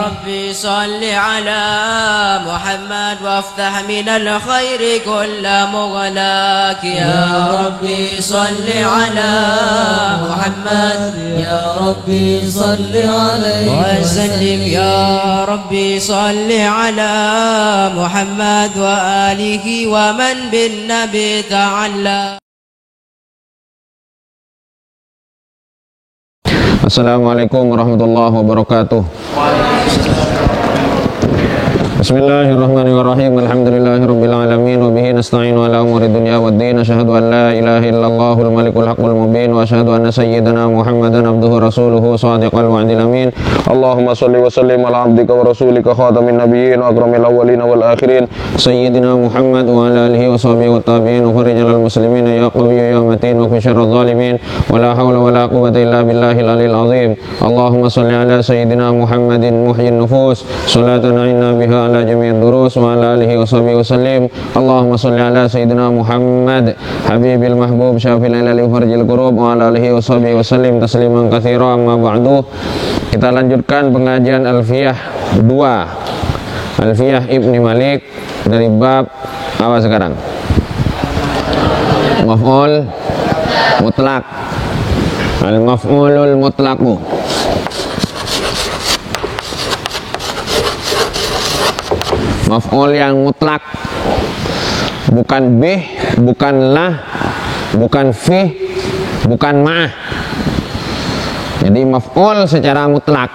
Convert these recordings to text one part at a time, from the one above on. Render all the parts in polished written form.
ربي صل على محمد وافتح من الخير كل مغلاق يا ربي صل على محمد يا ربي صل عليه وسلم يا ربي صل على محمد وآله ومن بالنبي تعلق. Assalamualaikum warahmatullahi wabarakatuh. Bismillahirrahmanirrahim. Alhamdulillahirabbil alamin wa bihi nasta'inu ala umuri dunya waddin. Asyhadu an la ilaha illallahul malikul haqqul mubin wa asyhadu anna sayyidana Muhammadan abduhu rasuluhu shadiqal wa'dil amin. Allahumma shalli wa sallim ala abdika wa rasulika khatamin nabiyyin wa akramil awwalin wal akhirin sayyidina Muhammad wa ala alihi wa sahbihi wa tabi'in wa farijal muslimin ya qawiyyu ya matin wa syarrul zalimin wa la hawla wa la quwwata illa billahil aliyil azim. Allahumma shalli ala sayyidina Muhammadin muhyin nufus salatan inna biha ala jami'id durus wa ala alihi wa sahbihi wa sallim. Allahumma shalli ala sayyidina Muhammad habibil mahbub syafil ilal farjil qurub wa ala alihi wa sahbihi wa sallim tasliman katsira. Amma ba'du. Kita lanjutkan pengajian Alfiyah 2 Alfiyah Ibni Malik dari bab apa sekarang? Maf'ul mutlak. Al-maf'ulul mutlaqu. Maf'ul yang mutlak, bukan bih, bukan lah, bukan fih, bukan ma'ah. Jadi maf'ul secara mutlak.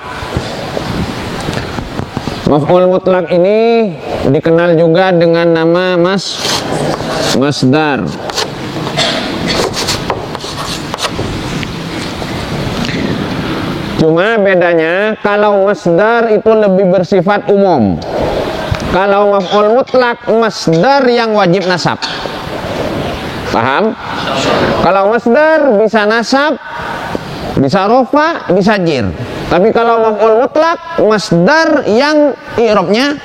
Maf'ul mutlak ini dikenal juga dengan nama masdar. Cuma bedanya kalau masdar itu lebih bersifat umum. Kalau maf'ul mutlak masdar yang wajib nasab. Paham? Kalau masdar bisa nasab, bisa rofa, bisa jir. Tapi kalau maf'ul mutlak masdar yang i'rabnya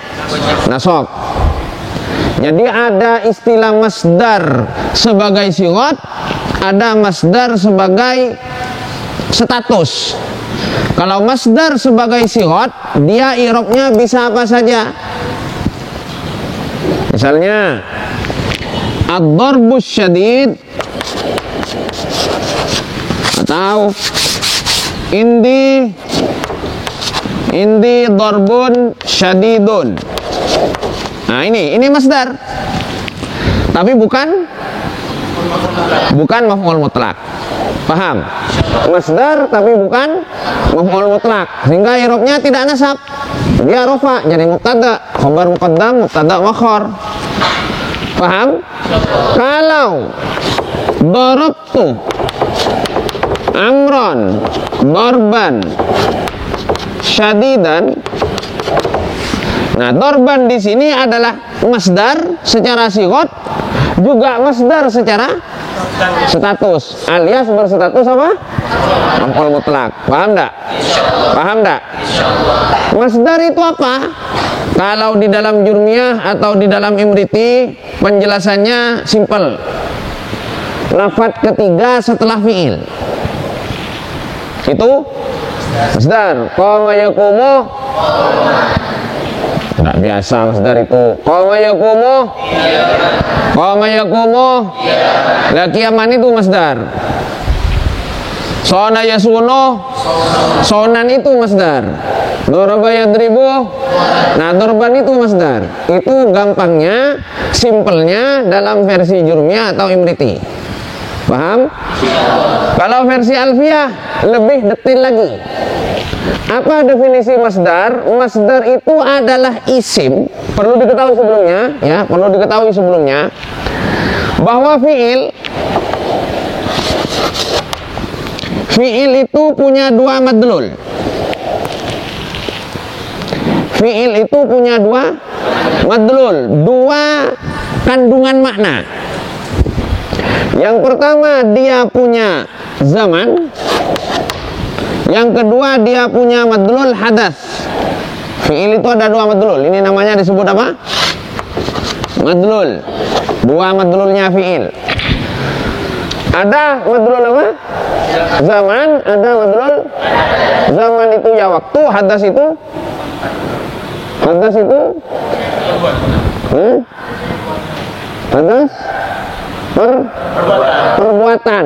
nasab. Jadi ada istilah masdar sebagai sigot, ada masdar sebagai status. Kalau masdar sebagai sigot, dia i'rabnya bisa apa saja. Misalnya ad-darbus syadid atau indi darbun syadidun. Nah, ini masdar. Tapi bukan maf'ul mutlak. Paham? Masdar tapi bukan maf'ul mutlak. Sehingga i'rabnya tidak nasab. Dia rofa, jadi mubtada, khabar muqaddam, mubtada muakhar. Paham? Kalau darabtu amron darban syadidan. Nah, darban di sini adalah masdar secara sigot, juga masdar secara status, alias berstatus apa? Maf'ul mutlak. Paham enggak? Paham enggak? Masdar itu apa? Kalau di dalam Jurmiyah atau di dalam Imriti penjelasannya simpel. Lafaz ketiga setelah fi'il. Itu masdar. Qama yaqumu. Tidak biasa masdar itu. Qama yaqumu. Qama yaqumu. La qiyaman itu masdar. Sona yasuno. Sonan itu masdar. Doraba yadribu. Nah, dorban itu masdar. Itu gampangnya, simpelnya dalam versi Jurmiyah atau Imriti. Paham? Kalau versi Alfiyah lebih detil lagi. Apa definisi masdar? Masdar itu adalah isim. Perlu diketahui sebelumnya, ya, perlu diketahui sebelumnya bahwa fiil itu punya dua madlul. Fiil itu punya dua madlul, dua kandungan makna. Yang pertama dia punya zaman, yang kedua dia punya madlul hadas. Fiil itu ada dua madlul. Ini namanya disebut apa? Madlul. Dua madlulnya fiil. Ada madlul apa? Zaman, ada madlul zaman itu ya waktu, hadas itu Hadas itu hadas perbuatan.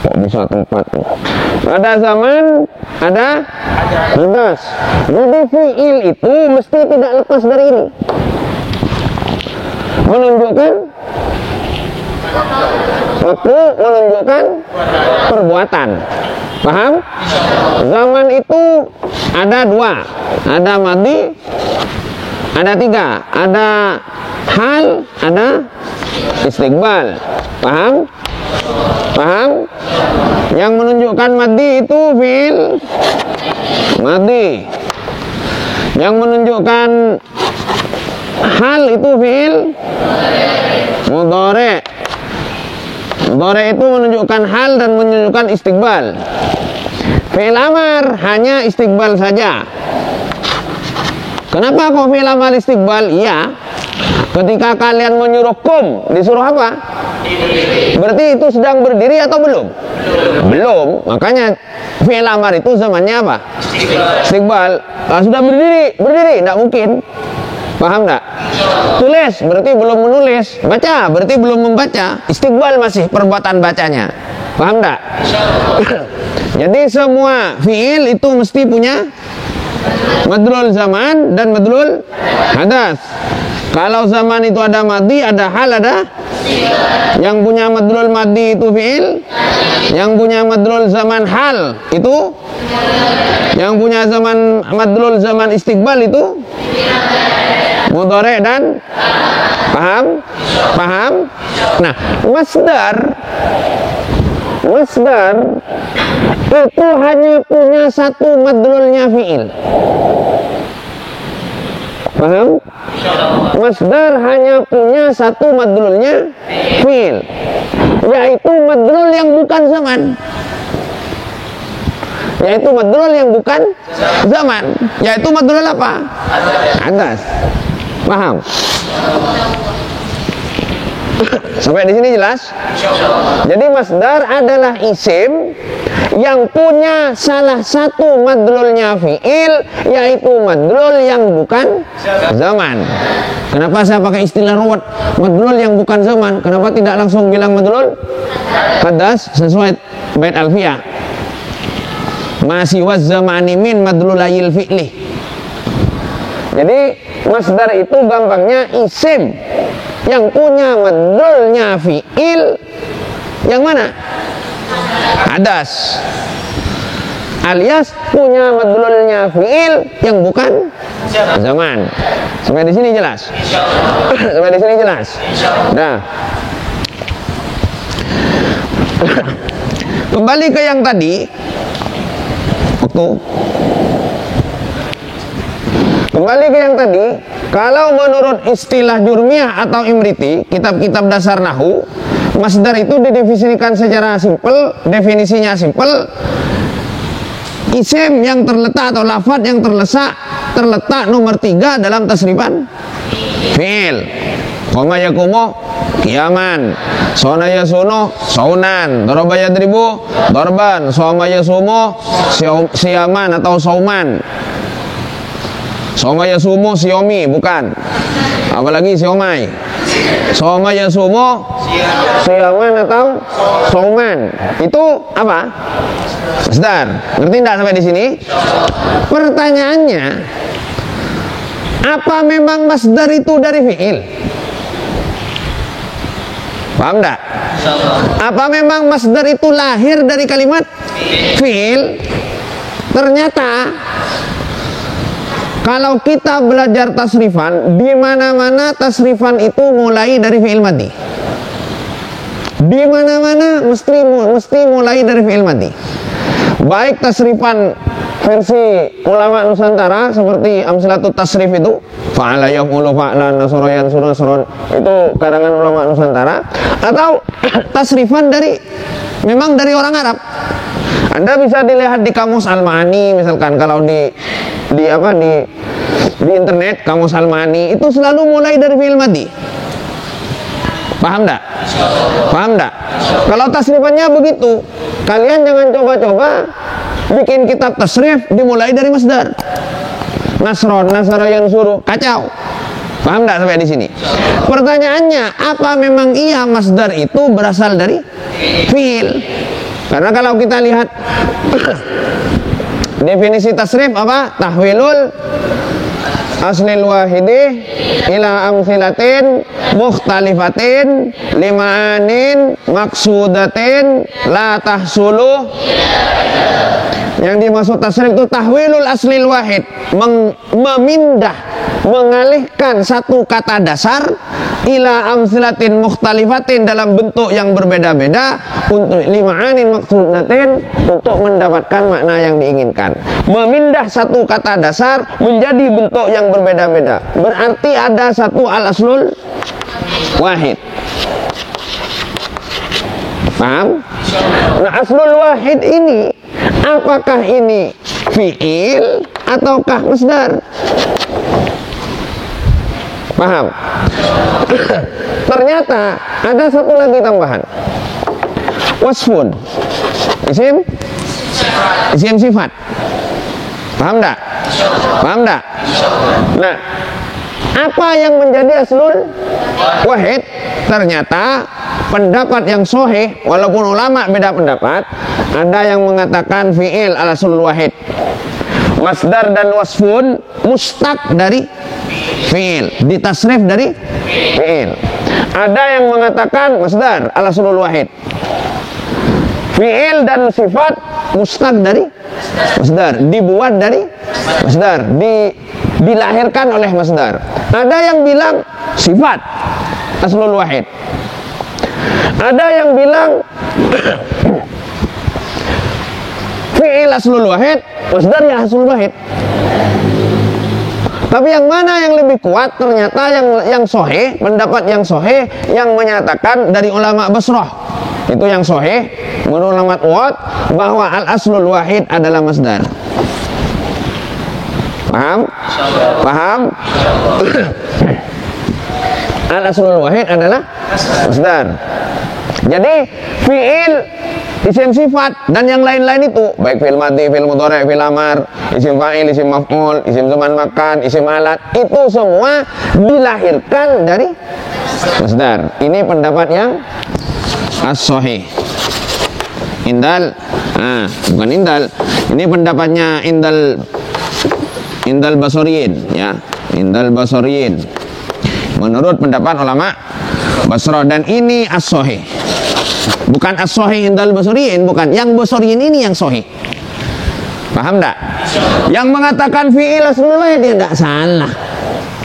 Kok bisa tempat? Ada zaman, ada hadas. Jadi fiil itu mesti tidak lepas dari ini. Menunjukkan waktu, menunjukkan perbuatan. Paham? Zaman itu ada dua, ada madi, ada tiga, ada hal, ada istiqbal. Paham? Paham? Yang menunjukkan madi itu fiil madi. Yang menunjukkan hal itu fiil mudhari. Mudhari itu menunjukkan hal dan menunjukkan istiqbal. Fi'il amar hanya istiqbal saja. Kenapa kok fi'il amar istiqbal? Iya, ketika kalian menyuruh kum, disuruh apa? Berarti itu sedang berdiri atau belum? Belum. Makanya fi'il amar itu zamannya apa? Istiqbal. Sudah berdiri, tidak mungkin. Paham enggak? Tulis berarti belum menulis. Baca berarti belum membaca. Istiqbal masih perbuatan bacanya. Paham enggak? Jadi semua fiil itu mesti punya madlul zaman dan madlul hadas. Kalau zaman itu ada madi, ada hal, ada yang punya madlul madi itu fiil, yang punya madlul zaman hal itu, yang punya zaman madlul zaman istiqbal itu mudhari dan paham? Paham? Nah, masdar itu hanya punya satu madlulnya fiil. Paham? Masdar hanya punya satu madlulnya fiil, yaitu madlul yang bukan zaman. Yaitu madlul yang bukan zaman. Yaitu madlul apa? Hadas. Paham? Sampai di sini jelas? Jadi masdar adalah isim yang punya salah satu madlulnya fiil, yaitu madlul yang bukan zaman. Kenapa saya pakai istilah ruwet? Madlul yang bukan zaman. Kenapa tidak langsung bilang madlul hadas sesuai bait alfiyah? Masih waz zamani min madlulayil fi'li. Jadi masdar itu gampangnya isim yang punya madlulnya fi'il yang mana? Hadas. Alias punya madlulnya fi'il yang bukan zaman. Sampai di sini jelas? Sampai di sini jelas? Nah. Kembali ke yang tadi. Kembali ke yang tadi, kalau menurut istilah Jurmiyah atau Imriti, kitab-kitab dasar nahu, masdar itu didefinisikan secara simpel, definisinya simpel, isim yang terletak atau lafaz yang terletak nomor 3 dalam tasrifan fi'il. Qoma yakumu qiyaman, sona yasunu saunan, daraba yadribu darban, soma yasumu siyaman atau sauman. Soma yasumu siomi, bukan. Apalagi siomai. Soma yasumu siyaman atau sauman. Itu apa? Masdar. Ngerti enggak sampai di sini? Pertanyaannya, apa memang masdar itu dari fi'il? Paham enggak? Apa memang masdar itu lahir dari kalimat fi'il? Ternyata kalau kita belajar tasrifan, di mana-mana tasrifan itu mulai dari fi'il madhi. Di mana-mana mesti mulai dari fi'il madhi. Baik tasrifan versi ulama Nusantara seperti Amsalatut Tasrif itu, fa'ala yaf'ulu fa'lan nasara yansuru nasron, itu karangan ulama Nusantara, atau tasrifan memang dari orang Arab. Anda bisa dilihat di kamus Al-Ma'ani misalkan, kalau di internet kamus Al-Ma'ani itu selalu mulai dari fi'il madhi. Paham enggak? Paham enggak? Kalau tasrifannya begitu, kalian jangan coba-coba bikin kitab tasrif dimulai dari masdar. nasara yang suruh, kacau. Paham nggak sampai di sini? Pertanyaannya, apa memang iya masdar itu berasal dari fiil? Karena kalau kita lihat definisi tasrif apa? Tahwilul aslil wahidi ila amsilatin mukhtalifatin lima'anin maksudatin la tahsulu. Yang dimaksud tasrif itu tahwilul aslil wahid, memindah, mengalihkan satu kata dasar ila amsilatin mukhtalifatin dalam bentuk yang berbeda-beda untuk lima'anin maksudatin, untuk mendapatkan makna yang diinginkan. Memindah satu kata dasar menjadi bentuk yang berbeda-beda, berarti ada satu al-aslul wahid. Paham? Nah, aslul wahid ini, apakah ini fi'il ataukah masdar? Paham? Ternyata ada satu lagi tambahan. Wasfun, isim sifat. Paham enggak? Paham enggak? Nah, apa yang menjadi aslul wahid? Ternyata pendapat yang sahih, walaupun ulama beda pendapat, ada yang mengatakan fi'il al-aslul wahid. Masdar dan wasfun mustaq dari fi'il, ditasrif dari fi'il. Ada yang mengatakan masdar al-aslul wahid. Fi'il dan sifat mustaq dari masdar, dibuat dari masdar, dilahirkan oleh masdar. Ada yang bilang sifat aslul wahid. Ada yang bilang fi'il aslul wahid, masdarnya aslul wahid. Tapi yang mana yang lebih kuat? Ternyata yang sahih, pendapat yang sahih yang menyatakan dari ulama Basrah, itu yang sahih menurut ulama Kuwait, bahwa al-aslul wahid adalah masdar. Paham? Paham? Al-aslul wahid adalah masdar. Jadi fi'il, isim sifat dan yang lain-lain itu, baik fi'il madhi, fi'il mudhari', fi'il amar, isim fa'il, isim maf'ul, isim zaman makan, isim alat, itu semua dilahirkan dari masdar. Ini pendapat yang as-sahih. Bukan indal. Ini pendapatnya indal basoriyin, ya. Indal basoriyin. Menurut pendapat ulama Basrah, dan ini as-sahih. Bukan as-sahih indal basoriyin, bukan. Yang basoriyin ini yang sahih. Paham enggak? Yang mengatakan fi'il aslul wahid ya enggak salah.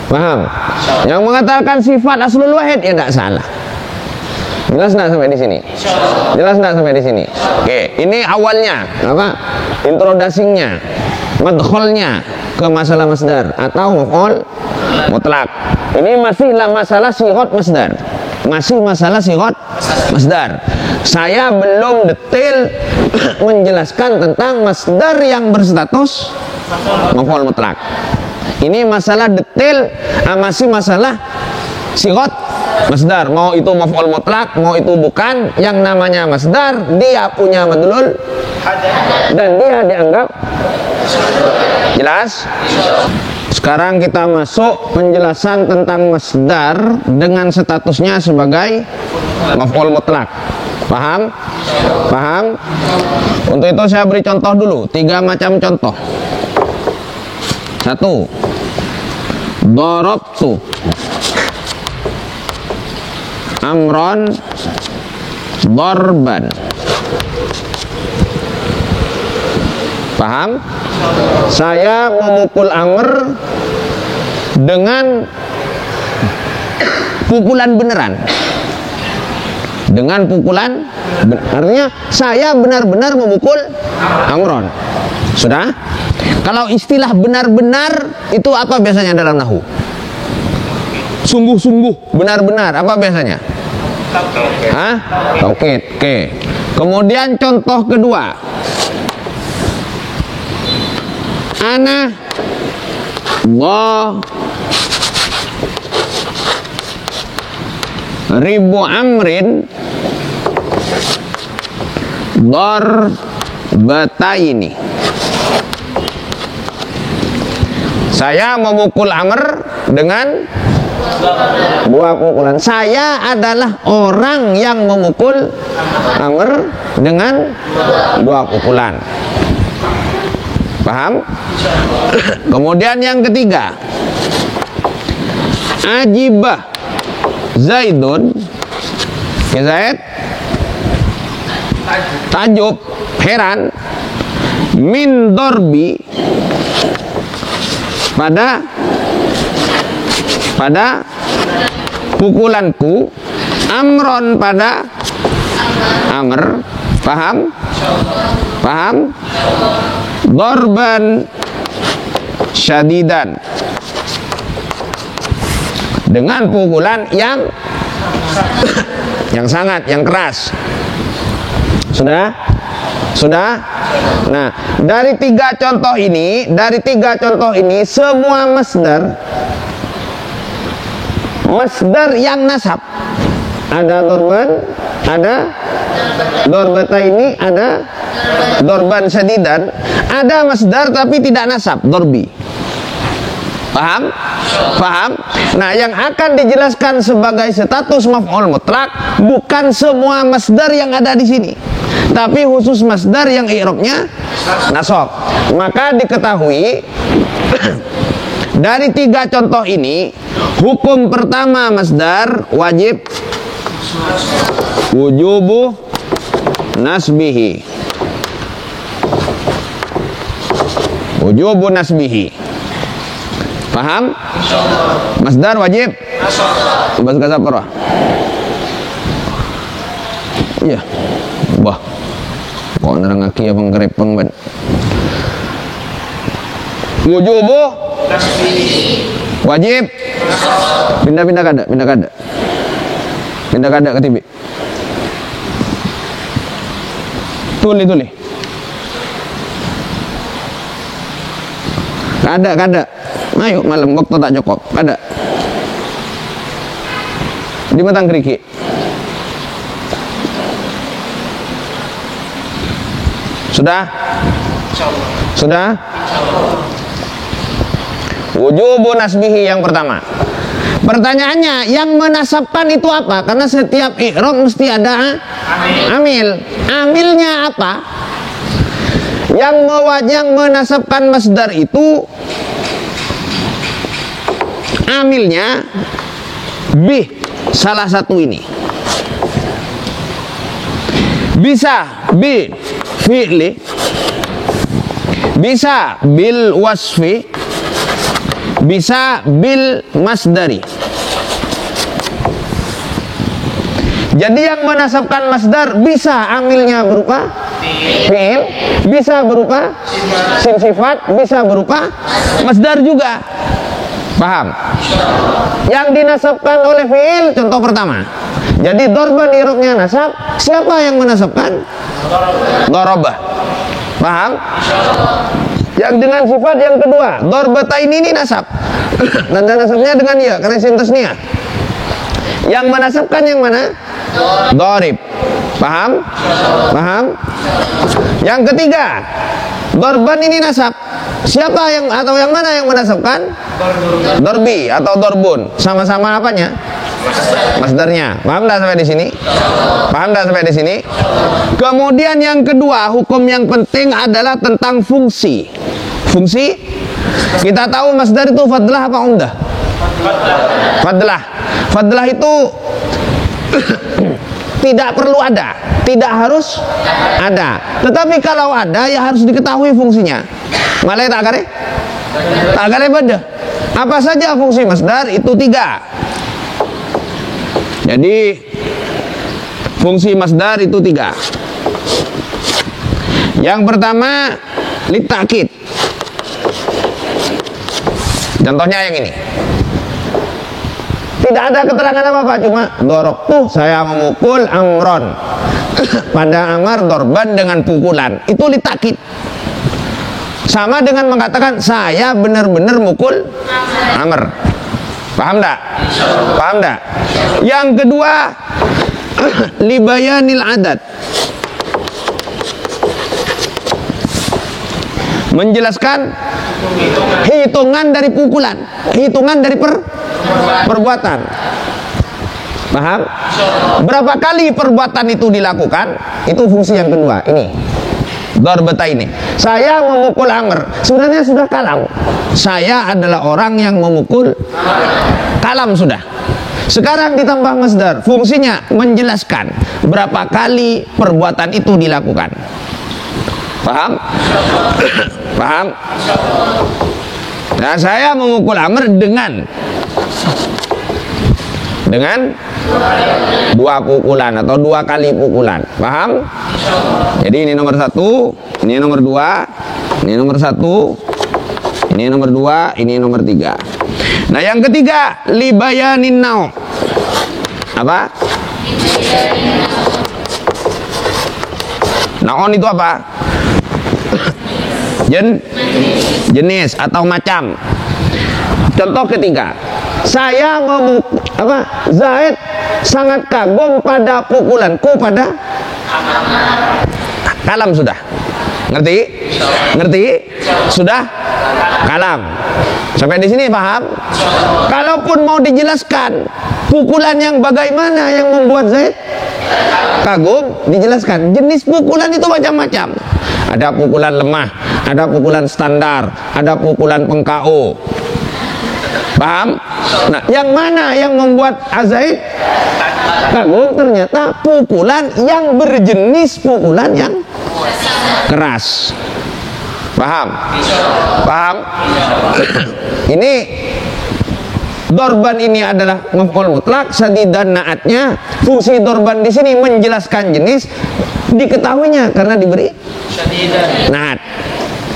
Paham? Yang mengatakan sifat aslul wahid ya enggak salah. Jelas enggak sampai di sini? Jelas enggak sampai di sini? Oke, ini awalnya apa? Introducingnya, madkhalnya ke masalah masdar atau maf'ul mutlak. Ini masih masalah sighat masdar. Masih masalah sighat masdar. Saya belum detail menjelaskan tentang masdar yang berstatus maf'ul mutlak. Ini masalah detail, masih masalah sighat masdar. Mau itu maf'ul mutlak, mau itu bukan, yang namanya masdar dia punya madlul dan dia dianggap jelas. Sekarang kita masuk penjelasan tentang masdar dengan statusnya sebagai maf'ul mutlak. Paham? Paham? Untuk itu saya beri contoh dulu, 3 macam contoh. 1. Darabtu amron darban. Paham? Saya memukul Amr dengan pukulan beneran. Dengan pukulan, artinya saya benar-benar memukul Amron. Sudah? Kalau istilah benar-benar itu apa biasanya dalam nahwu? Sungguh-sungguh, benar-benar, apa biasanya? Taukid. Oke. Kemudian contoh kedua. Ana ribu amrin darbataini. Saya memukul Amr dengan 2 pukulan. Saya adalah orang yang memukul Amr dengan 2 pukulan. Paham? Kemudian yang ketiga, ajibah Zaidun, Zaid tajub, heran, min dorbi, pada pukulanku, Amron, pada Amr. Paham? Paham? Dorban syadidan, dengan pukulan yang sangat, yang keras. Sudah? Nah, dari tiga contoh ini semua masdar yang nasab. Ada dorban, ada dorbata ini, ada dorban syadidan, ada masdar tapi tidak nasab, dorbi. Paham? Paham? Nah, yang akan dijelaskan sebagai status maf'ul mutlak bukan semua masdar yang ada di sini, tapi khusus masdar yang i'rabnya nasab. Maka diketahui dari tiga contoh ini, hukum pertama masdar wajib wujubu nasbihi. Wujubu nasbihi. Paham? Masdar wajib bahasa kasar. Iya. Bah. Kok nerang aki abang kerepeng ban. Wujubu wajib. Pindah kada. Pindah kada ke tibi. Tuli. Kada. Ayo malam waktu tak cukup. Kada. Di matang keriki. Sudah? Wujubu nasbihi yang pertama. Pertanyaannya, yang menasabkan itu apa? Karena setiap i'rab mesti ada amil. Amilnya apa? Yang menasabkan masdar itu amilnya bih, salah satu ini. Bisa bi fi'li, bisa bil wasfi, bisa bil masdari. Jadi yang menasabkan masdar bisa amilnya berupa fi'il, bisa berupa sim sifat, bisa berupa masdar juga. Paham? Yang dinasabkan oleh fi'il, contoh pertama. Jadi dorban i'rabnya nasab, siapa yang menasabkan? Dorobah. Paham? Yang dengan sifat yang kedua, dorbata ini nasab. Tanda nasabnya dengan ya, karena sintasnya. Yang menasabkan yang mana? Dorib. Paham? Yang ketiga, dorban ini nasab. Siapa yang atau yang mana yang menasabkan? Dorbi atau dorbun. Sama-sama apanya? Masdarnya. Paham dah sampai di sini? Kemudian yang kedua, hukum yang penting adalah tentang fungsi. Fungsi? Kita tahu masdar itu fadlah apa umdah? Fadlah itu tidak perlu ada, tidak harus ada. Tetapi kalau ada, ya harus diketahui fungsinya. Malah tak kare beda. Apa saja fungsi masdar? Itu 3. Jadi fungsi masdar itu 3. Yang pertama litakid. Contohnya yang ini. Tidak ada keterangan apa-apa, cuma dorobtu, saya memukul Amron. Pada Amar dorban dengan pukulan. Itu litakid. Sama dengan mengatakan saya benar-benar mukul Amr. Paham tak? Yang kedua, libayanil adat. Menjelaskan Hitungan dari pukulan, hitungan dari perbuatan. Paham? Berapa kali perbuatan itu dilakukan? Itu fungsi yang kedua. Ini darbata ini. Saya memukul Amr, sebenarnya sudah kalam. Saya adalah orang yang memukul kalam sudah. Sekarang ditambah masdar, fungsinya menjelaskan berapa kali perbuatan itu dilakukan. Paham? Paham? Nah, saya memukul Amr dengan dua pukulan atau dua kali pukulan. Paham? Jadi ini nomor satu, ini nomor dua, ini nomor satu, ini nomor dua, ini nomor tiga. Nah, yang ketiga, libayanin nau. Apa? Naon itu apa? Jenis atau macam. Contoh ketiga, saya Zaid sangat kagum pada pukulanku pada kalam sudah. Ngerti? Ngerti? Sudah? Kalam. Sampai di sini paham? Kalaupun mau dijelaskan pukulan yang bagaimana yang membuat Zaid kagum, dijelaskan. Jenis pukulan itu macam-macam. Ada pukulan lemah, ada pukulan standar, ada pukulan pengKO. Paham? Nah, yang mana yang membuat Zaid kagum? Ternyata pukulan yang berjenis pukulan yang keras. Paham? Paham? Ini dorban ini adalah maf'ul mutlak, sadidan naatnya. Fungsi dorban di sini menjelaskan jenis, diketahuinya karena diberi naat.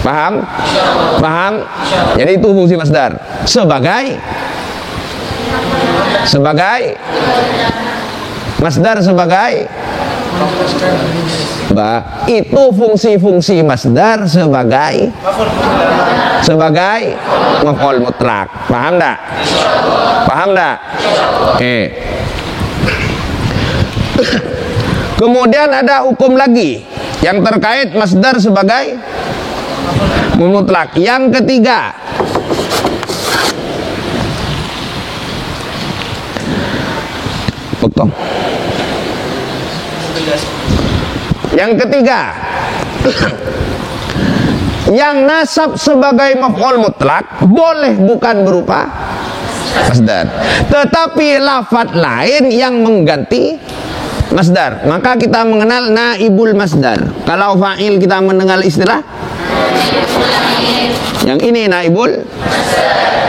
Paham? Paham? Jadi itu fungsi masdar. Masdar sebagai itu fungsi-fungsi masdar sebagai maf'ul mutlak. Paham enggak? Paham enggak? Oke. Kemudian ada hukum lagi yang terkait masdar sebagai mutlak. Yang ketiga, potong. Yang ketiga, yang nasab sebagai maf'ul mutlak boleh bukan berupa masdar, tetapi lafadz lain yang mengganti masdar. Maka kita mengenal naibul masdar. Kalau fa'il kita mengenal istilah yang ini naibul.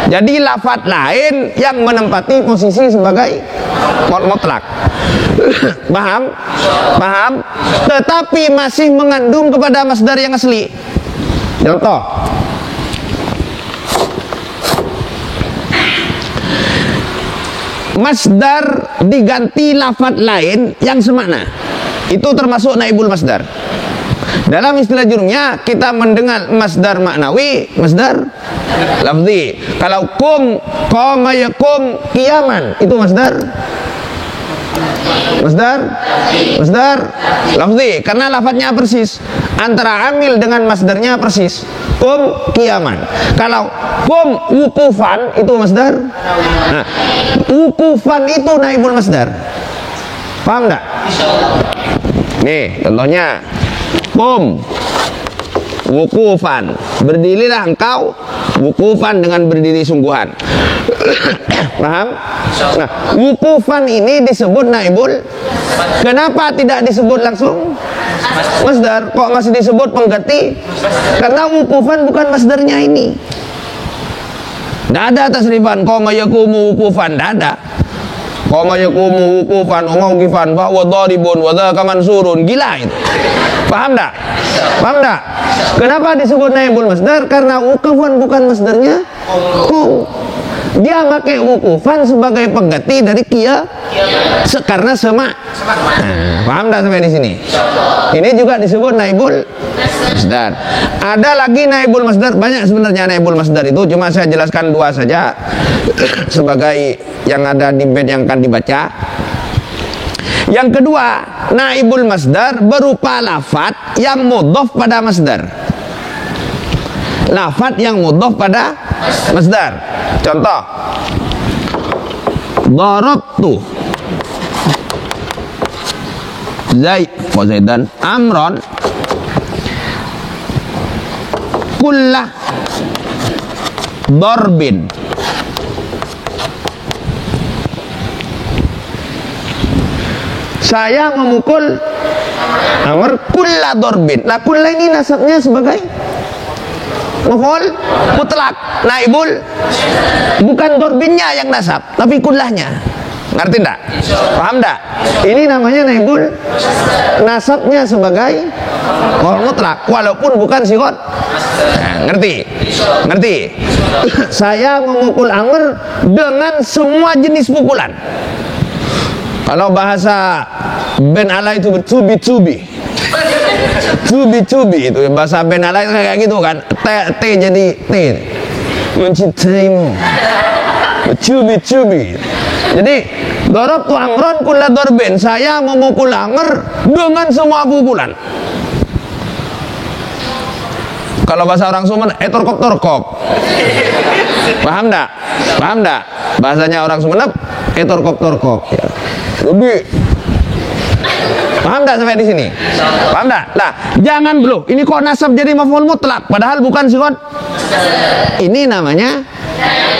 Jadi lafadz lain yang menempati posisi sebagai mutlak. Paham? Paham? Tetapi masih mengandung kepada masdar yang asli. Contoh, masdar diganti lafadz lain yang semakna, itu termasuk naibul masdar. Dalam istilah jurumnya kita mendengar masdar maknawi, masdar lafzi. Kalau qama yakum qiyaman, itu masdar lafzi, karena lafadznya persis, antara amil dengan masdarnya persis. Qiyaman. Kalau wukufan, itu masdar. Nah, wukufan itu naibul masdar. Paham enggak? Nih contohnya, wukufan, berdirilah engkau wukufan dengan berdiri sungguhan. Paham? Nah, wukufan ini disebut naibul. Kenapa tidak disebut langsung masdar? Kok masih disebut pengganti? Karena wukufan bukan masdarnya ini. Tidak ada tasrifan qama yaqumu wukufan, tidak ada. Qama yaqumu wukufan umawqifan fa huwa dharibun wa dzaka mansurun. Gila itu. Paham enggak? Paham enggak? Kenapa disebut naibul masdar? Karena wukufan bukan masdarnya. Dia pakai wukufan sebagai pengganti dari karena semak. Nah, paham enggak sampai di sini? Ini juga disebut naibul masdar. Ada lagi naibul masdar, banyak sebenarnya naibul masdar itu, cuma saya jelaskan dua saja sebagai yang ada di bed yang akan dibaca. Yang kedua, naibul masdar berupa lafadz yang mudhof pada masdar. lafadz yang mudhof pada masdar. Contoh, darabtu Zaidan Amron kulla darbin. Saya memukul Amr kulla darbin. Nah, kulla ini nasabnya sebagai maf'ul mutlak, naibul, bukan darbinnya yang nasab, tapi kullahnya. Ngerti enggak? Paham enggak? Ini namanya naibul, nasabnya sebagai maf'ul mutlak walaupun bukan sigot. Nah, ngerti? Ngerti? Saya memukul Amr dengan semua jenis pukulan. Kalau bahasa Ben Ala itu tubi-tubi itu bahasa Ben Ala kayak gitu kan. T jadi T, mencintaimu, tubi. Jadi darabtu Amran kulla darbin, saya memukul Amr dengan semua pukulan. Kalau bahasa orang Sumenep, torkop. Paham enggak? Paham enggak? Bahasanya orang Sumenep, torkop. Ya. Lebih. Paham enggak sampai di sini? Paham enggak? Nah, jangan belum. Ini kok nasab jadi maf'ul mutlak padahal bukan sigot. Ini namanya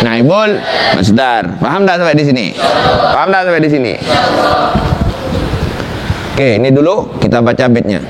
naibul masdar. Paham enggak sampai di sini? Paham enggak sampai di sini? Oke, ini dulu kita baca baitnya.